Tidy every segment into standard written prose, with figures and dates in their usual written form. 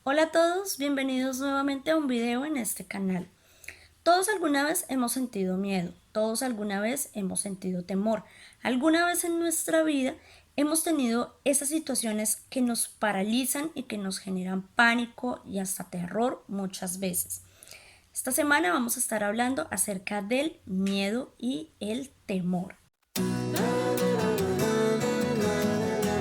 Hola a todos, bienvenidos nuevamente a un video en este canal. Todos alguna vez hemos sentido miedo, todos alguna vez hemos sentido temor. Alguna vez en nuestra vida hemos tenido esas situaciones que nos paralizan y que nos generan pánico y hasta terror muchas veces. Esta semana vamos a estar hablando acerca del miedo y el temor.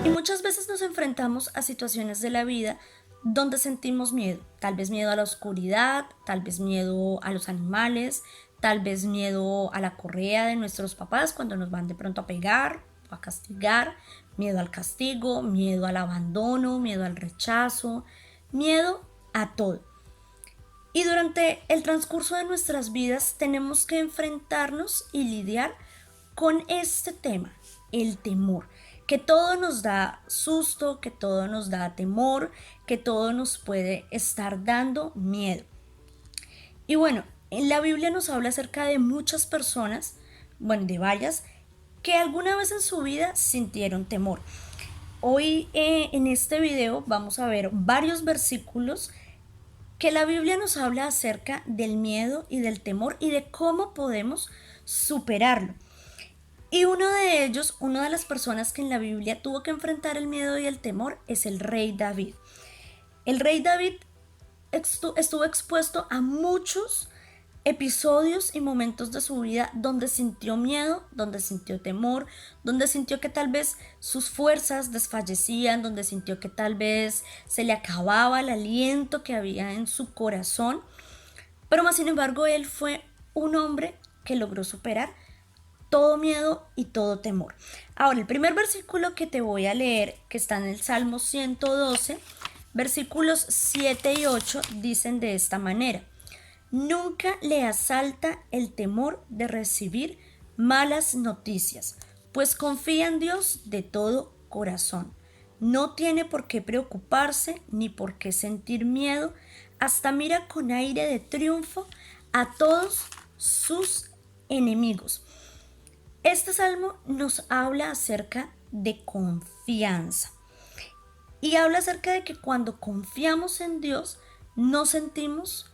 Y muchas veces nos enfrentamos a situaciones de la vida donde sentimos miedo, tal vez miedo a la oscuridad, tal vez miedo a los animales, tal vez miedo a la correa de nuestros papás cuando nos van de pronto a pegar o a castigar, miedo al castigo, miedo al abandono, miedo al rechazo, miedo a todo. Y durante el transcurso de nuestras vidas tenemos que enfrentarnos y lidiar con este tema, el temor, que todo nos da susto, que todo nos da temor, que todo nos puede estar dando miedo. Y bueno, en la Biblia nos habla acerca de muchas personas, bueno, de varias, que alguna vez en su vida sintieron temor. Hoy en este video vamos a ver varios versículos que la Biblia nos habla acerca del miedo y del temor y de cómo podemos superarlo. Y uno de ellos, una de las personas que en la Biblia tuvo que enfrentar el miedo y el temor es el rey David. El rey David estuvo expuesto a muchos episodios y momentos de su vida donde sintió miedo, donde sintió temor, donde sintió que tal vez sus fuerzas desfallecían, donde sintió que tal vez se le acababa el aliento que había en su corazón. Pero más sin embargo, él fue un hombre que logró superar todo miedo y todo temor. Ahora, el primer versículo que te voy a leer, que está en el Salmo 112, versículos 7 y 8, dicen de esta manera: Nunca le asalta el temor de recibir malas noticias, pues confía en Dios de todo corazón. No tiene por qué preocuparse ni por qué sentir miedo, hasta mira con aire de triunfo a todos sus enemigos. Este salmo nos habla acerca de confianza y habla acerca de que cuando confiamos en Dios no sentimos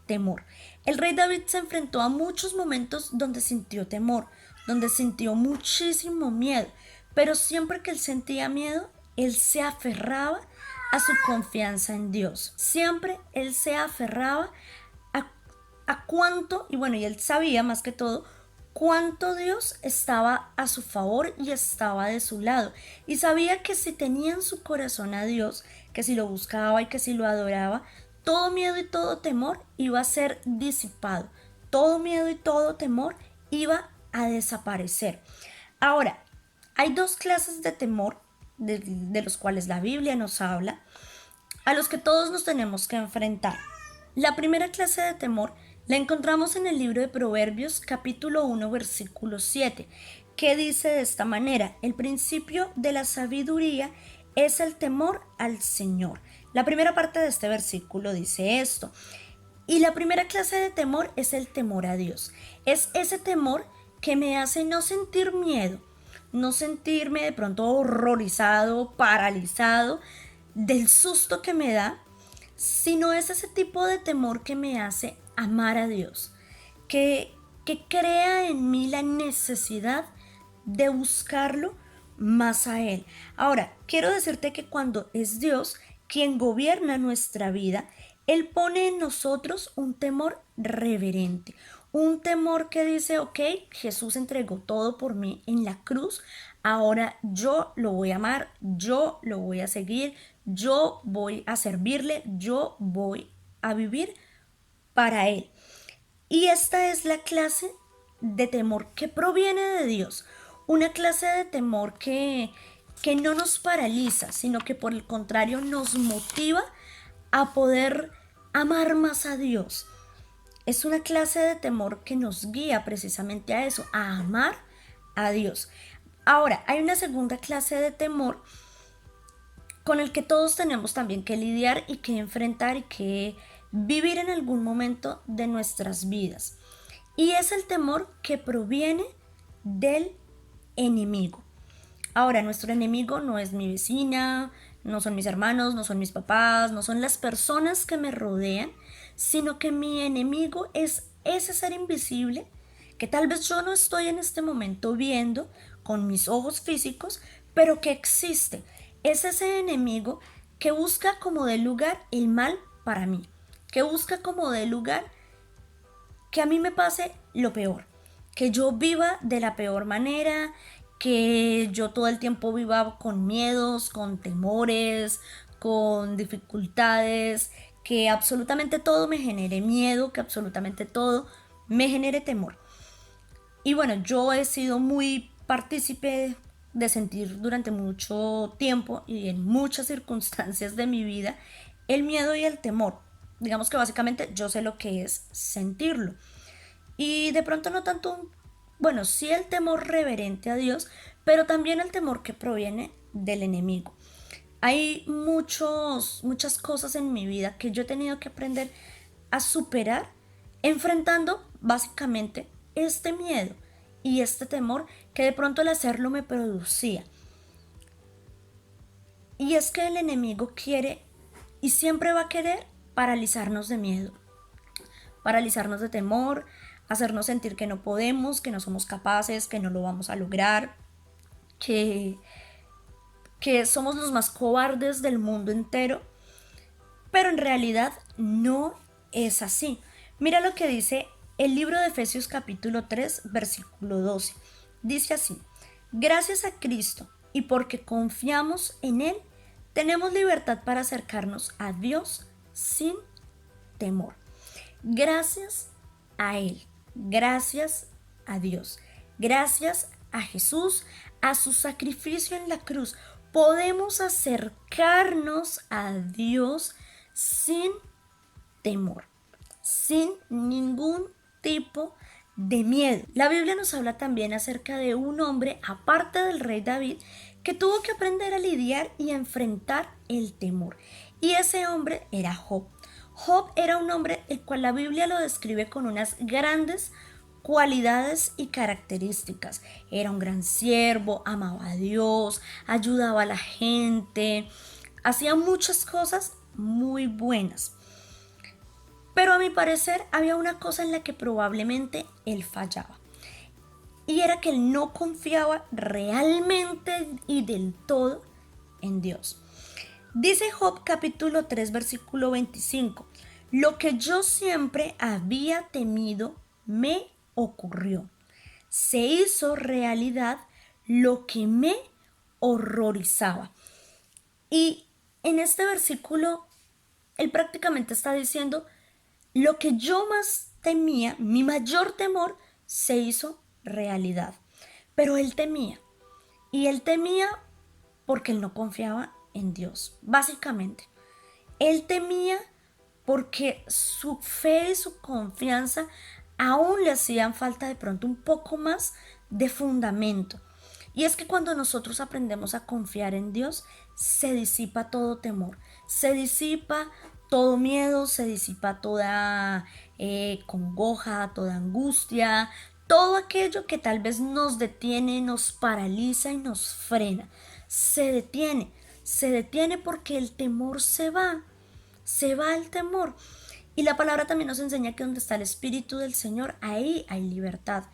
temor. El rey David se enfrentó a muchos momentos donde sintió temor, donde sintió muchísimo miedo, pero siempre que él sentía miedo, él se aferraba a su confianza en Dios. Siempre él se aferraba a, a cuánto, y bueno, y él sabía más que todo, cuánto Dios estaba a su favor y estaba de su lado. Y sabía que si tenía en su corazón a Dios, que si lo buscaba y que si lo adoraba, todo miedo y todo temor iba a ser disipado. Todo miedo y todo temor iba a desaparecer. Ahora, hay dos clases de temor de los cuales la Biblia nos habla, a los que todos nos tenemos que enfrentar. La primera clase de temor la encontramos en el libro de Proverbios capítulo 1 versículo 7, que dice de esta manera: el principio de la sabiduría es el temor al Señor. La primera parte de este versículo dice esto. Y la primera clase de temor es el temor a Dios. Es ese temor que me hace no sentir miedo, no sentirme de pronto horrorizado, paralizado del susto que me da, sino es ese tipo de temor que me hace amar a Dios, que crea en mí la necesidad de buscarlo más a Él. Ahora, quiero decirte que cuando es Dios quien gobierna nuestra vida, Él pone en nosotros un temor reverente, un temor que dice: ok, Jesús entregó todo por mí en la cruz, ahora yo lo voy a amar, yo lo voy a seguir, yo voy a servirle, yo voy a vivir para Él. Y esta es la clase de temor que proviene de Dios, una clase de temor que no nos paraliza, sino que por el contrario nos motiva a poder amar más a Dios. Es una clase de temor que nos guía precisamente a eso, a amar a Dios. Ahora, hay una segunda clase de temor con el que todos tenemos también que lidiar y que enfrentar y que vivir en algún momento de nuestras vidas. Y es el temor que proviene del enemigo. Ahora, nuestro enemigo no es mi vecina, no son mis hermanos, no son mis papás, no son las personas que me rodean, sino que mi enemigo es ese ser invisible que tal vez yo no estoy en este momento viendo con mis ojos físicos, pero que existe. Es ese enemigo que busca como de lugar el mal para mí, que busca como de lugar que a mí me pase lo peor, que yo viva de la peor manera, que yo todo el tiempo viva con miedos, con temores, con dificultades, que absolutamente todo me genere miedo, que absolutamente todo me genere temor. Y bueno, yo he sido muy partícipe de sentir durante mucho tiempo y en muchas circunstancias de mi vida el miedo y el temor. Digamos que básicamente yo sé lo que es sentirlo. Y de pronto no tanto, bueno, sí el temor reverente a Dios, pero también el temor que proviene del enemigo. Hay muchas cosas en mi vida que yo he tenido que aprender a superar enfrentando básicamente este miedo y este temor que de pronto al hacerlo me producía. Y es que el enemigo quiere y siempre va a querer paralizarnos de miedo, paralizarnos de temor, hacernos sentir que no podemos, que no somos capaces, que no lo vamos a lograr, que, que somos los más cobardes del mundo entero, pero en realidad no es así. Mira lo que dice el libro de Efesios capítulo 3, versículo 12. Dice así: gracias a Cristo y porque confiamos en Él, tenemos libertad para acercarnos a Dios sin temor. Gracias a Él, gracias a Dios, gracias a Jesús, a su sacrificio en la cruz, podemos acercarnos a Dios sin temor, sin ningún tipo de miedo. La Biblia nos habla también acerca de un hombre, aparte del rey David, que tuvo que aprender a lidiar y a enfrentar el temor. Y ese hombre era Job. Job era un hombre el cual la Biblia lo describe con unas grandes cualidades y características. Era un gran siervo, amaba a Dios, ayudaba a la gente, hacía muchas cosas muy buenas. Pero a mi parecer había una cosa en la que probablemente él fallaba. Y era que él no confiaba realmente y del todo en Dios. Dice Job capítulo 3 versículo 25: lo que yo siempre había temido me ocurrió. Se hizo realidad lo que me horrorizaba. Y en este versículo él prácticamente está diciendo: lo que yo más temía, mi mayor temor, se hizo realidad. Pero él temía. Y él temía porque él no confiaba en Dios, básicamente. Él temía porque su fe y su confianza aún le hacían falta de pronto un poco más de fundamento. Y es que cuando nosotros aprendemos a confiar en Dios, se disipa todo temor, se disipa todo miedo, se disipa toda congoja, toda angustia, todo aquello que tal vez nos detiene, nos paraliza y nos frena. Se detiene porque el temor se va el temor. Y la palabra también nos enseña que donde está el Espíritu del Señor, ahí hay libertad.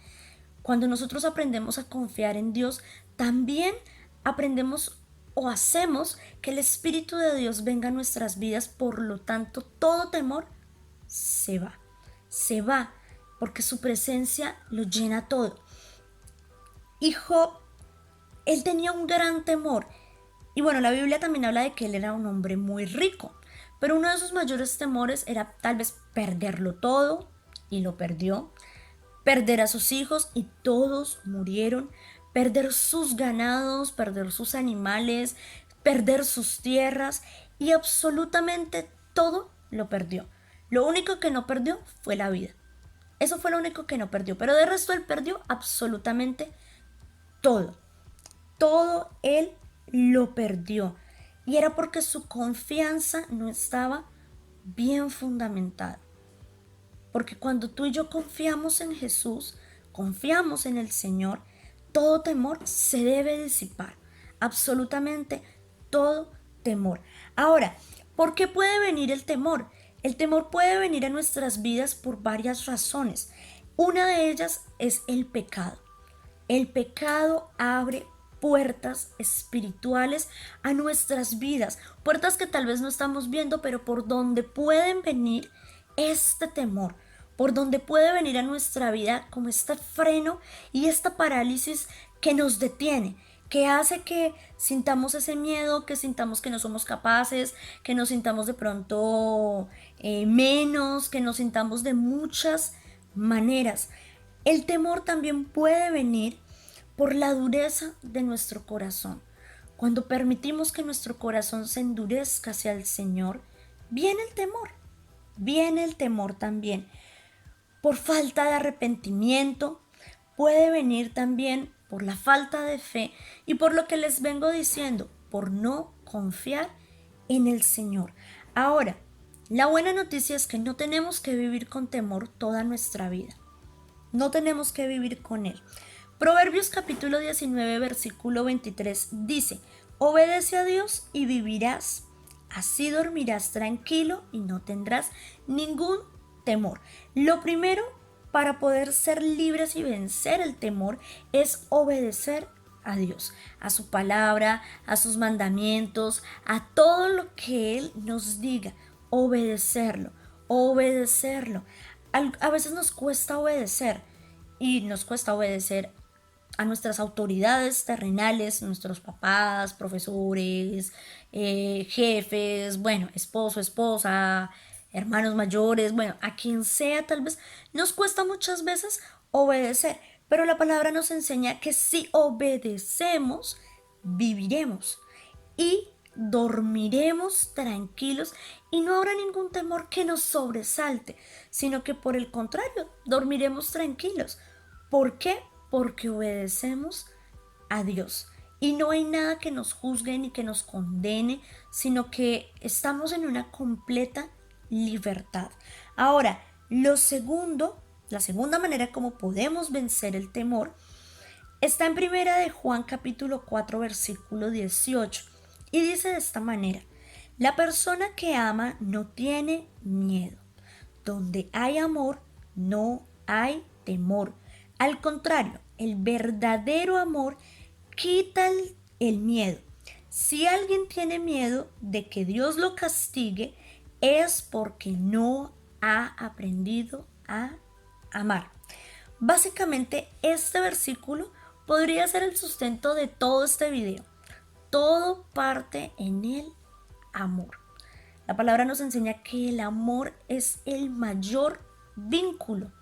Cuando nosotros aprendemos a confiar en Dios, también aprendemos o hacemos que el Espíritu de Dios venga a nuestras vidas. Por lo tanto, todo temor se va, porque su presencia lo llena todo. Y Job, él tenía un gran temor. Y bueno, la Biblia también habla de que él era un hombre muy rico, pero uno de sus mayores temores era tal vez perderlo todo, y lo perdió, perder a sus hijos y todos murieron, perder sus ganados, perder sus animales, perder sus tierras y absolutamente todo lo perdió. Lo único que no perdió fue la vida. Eso fue lo único que no perdió, pero de resto él perdió absolutamente todo. Todo él lo perdió. Y era porque su confianza no estaba bien fundamentada. Porque cuando tú y yo confiamos en Jesús, confiamos en el Señor, todo temor se debe disipar. Absolutamente todo temor. Ahora, ¿por qué puede venir el temor? El temor puede venir a nuestras vidas por varias razones. Una de ellas es el pecado. El pecado abre puertas espirituales a nuestras vidas, puertas que tal vez no estamos viendo, pero por donde pueden venir este temor, por donde puede venir a nuestra vida como este freno y esta parálisis que nos detiene, que hace que sintamos ese miedo, que sintamos que no somos capaces, que nos sintamos de pronto menos, que nos sintamos de muchas maneras. El temor también puede venir por la dureza de nuestro corazón. Cuando permitimos que nuestro corazón se endurezca hacia el Señor, viene el temor también. Por falta de arrepentimiento, puede venir también por la falta de fe y por lo que les vengo diciendo, por no confiar en el Señor. Ahora, la buena noticia es que no tenemos que vivir con temor toda nuestra vida. No tenemos que vivir con él. Proverbios capítulo 19, versículo 23 dice: obedece a Dios y vivirás. Así dormirás tranquilo y no tendrás ningún temor. Lo primero para poder ser libres y vencer el temor es obedecer a Dios, a su palabra, a sus mandamientos, a todo lo que Él nos diga. Obedecerlo, obedecerlo. A veces nos cuesta obedecer y nos cuesta obedecer a nuestras autoridades terrenales, nuestros papás, profesores, jefes, bueno, esposo, esposa, hermanos mayores, bueno, a quien sea tal vez, nos cuesta muchas veces obedecer, pero la palabra nos enseña que si obedecemos, viviremos y dormiremos tranquilos y no habrá ningún temor que nos sobresalte, sino que por el contrario, dormiremos tranquilos. ¿Por qué? Porque obedecemos a Dios. Y no hay nada que nos juzgue ni que nos condene, sino que estamos en una completa libertad. Ahora, la segunda manera como podemos vencer el temor, está en primera de Juan capítulo 4 versículo 18 y dice de esta manera: la persona que ama no tiene miedo. Donde hay amor, no hay temor. Al contrario, el verdadero amor quita el miedo. Si alguien tiene miedo de que Dios lo castigue, es porque no ha aprendido a amar. Básicamente, este versículo podría ser el sustento de todo este video. Todo parte en el amor. La palabra nos enseña que el amor es el mayor vínculo.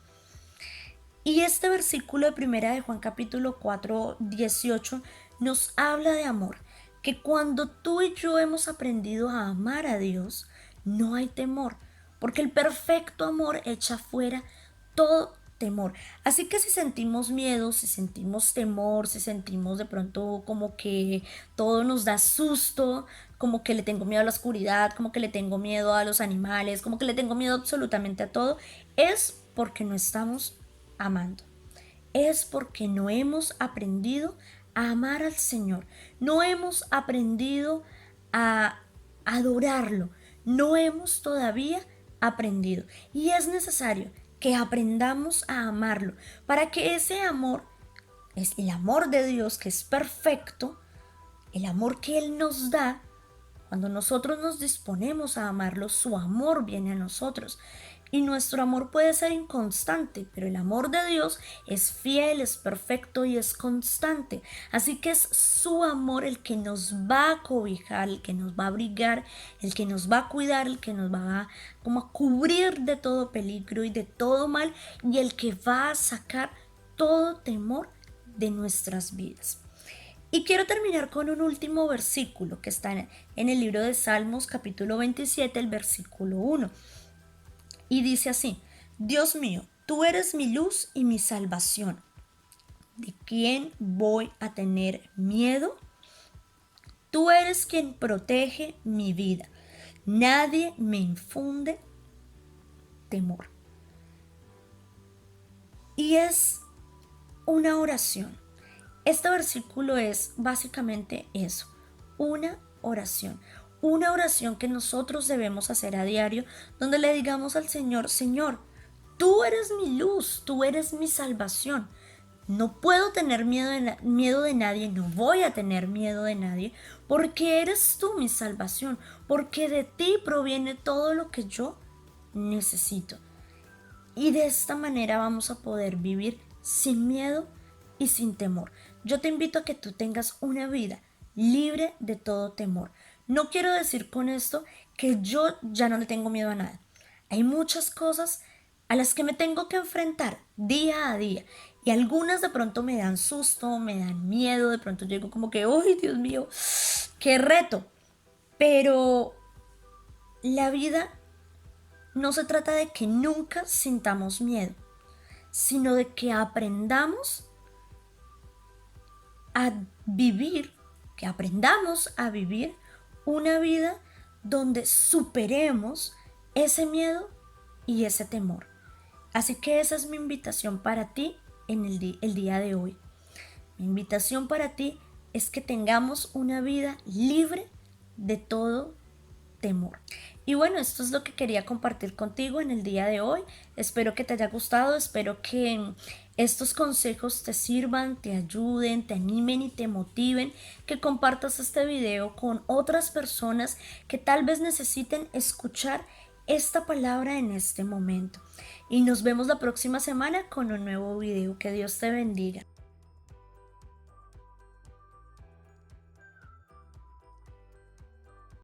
Y este versículo de primera de Juan capítulo 4, 18 nos habla de amor, que cuando tú y yo hemos aprendido a amar a Dios, no hay temor, porque el perfecto amor echa fuera todo temor. Así que si sentimos miedo, si sentimos temor, si sentimos de pronto como que todo nos da susto, como que le tengo miedo a la oscuridad, como que le tengo miedo a los animales, como que le tengo miedo absolutamente a todo, es porque no estamos amando. Es porque no hemos aprendido a amar al Señor. No hemos aprendido a adorarlo. No hemos todavía aprendido. Y es necesario que aprendamos a amarlo para que ese amor, es el amor de Dios que es perfecto, el amor que Él nos da, cuando nosotros nos disponemos a amarlo, su amor viene a nosotros. Y nuestro amor puede ser inconstante, pero el amor de Dios es fiel, es perfecto y es constante. Así que es su amor el que nos va a cobijar, el que nos va a abrigar, el que nos va a cuidar, el que nos va a, como a cubrir de todo peligro y de todo mal, y el que va a sacar todo temor de nuestras vidas. Y quiero terminar con un último versículo que está en el libro de Salmos capítulo 27, el versículo 1. Y dice así: Dios mío, tú eres mi luz y mi salvación. ¿De quién voy a tener miedo? Tú eres quien protege mi vida. Nadie me infunde temor. Y es una oración. Este versículo es básicamente eso, una oración. una oración que nosotros debemos hacer a diario, donde le digamos al Señor, Señor, tú eres mi luz, tú eres mi salvación. No puedo tener miedo de nadie, no voy a tener miedo de nadie, porque eres tú mi salvación, porque de ti proviene todo lo que yo necesito. Y de esta manera vamos a poder vivir sin miedo y sin temor. Yo te invito a que tú tengas una vida libre de todo temor. No quiero decir con esto que yo ya no le tengo miedo a nada. Hay muchas cosas a las que me tengo que enfrentar día a día. Y algunas de pronto me dan susto, me dan miedo, de pronto llego como que, ¡ay, Dios mío! ¡Qué reto! Pero la vida no se trata de que nunca sintamos miedo, sino de que aprendamos a vivir, que aprendamos a vivir una vida donde superemos ese miedo y ese temor. Así que esa es mi invitación para ti en el día de hoy. Mi invitación para ti es que tengamos una vida libre de todo temor. Y bueno, esto es lo que quería compartir contigo en el día de hoy. Espero que te haya gustado, espero que estos consejos te sirvan, te ayuden, te animen y te motiven, que compartas este video con otras personas que tal vez necesiten escuchar esta palabra en este momento. Y nos vemos la próxima semana con un nuevo video. Que Dios te bendiga.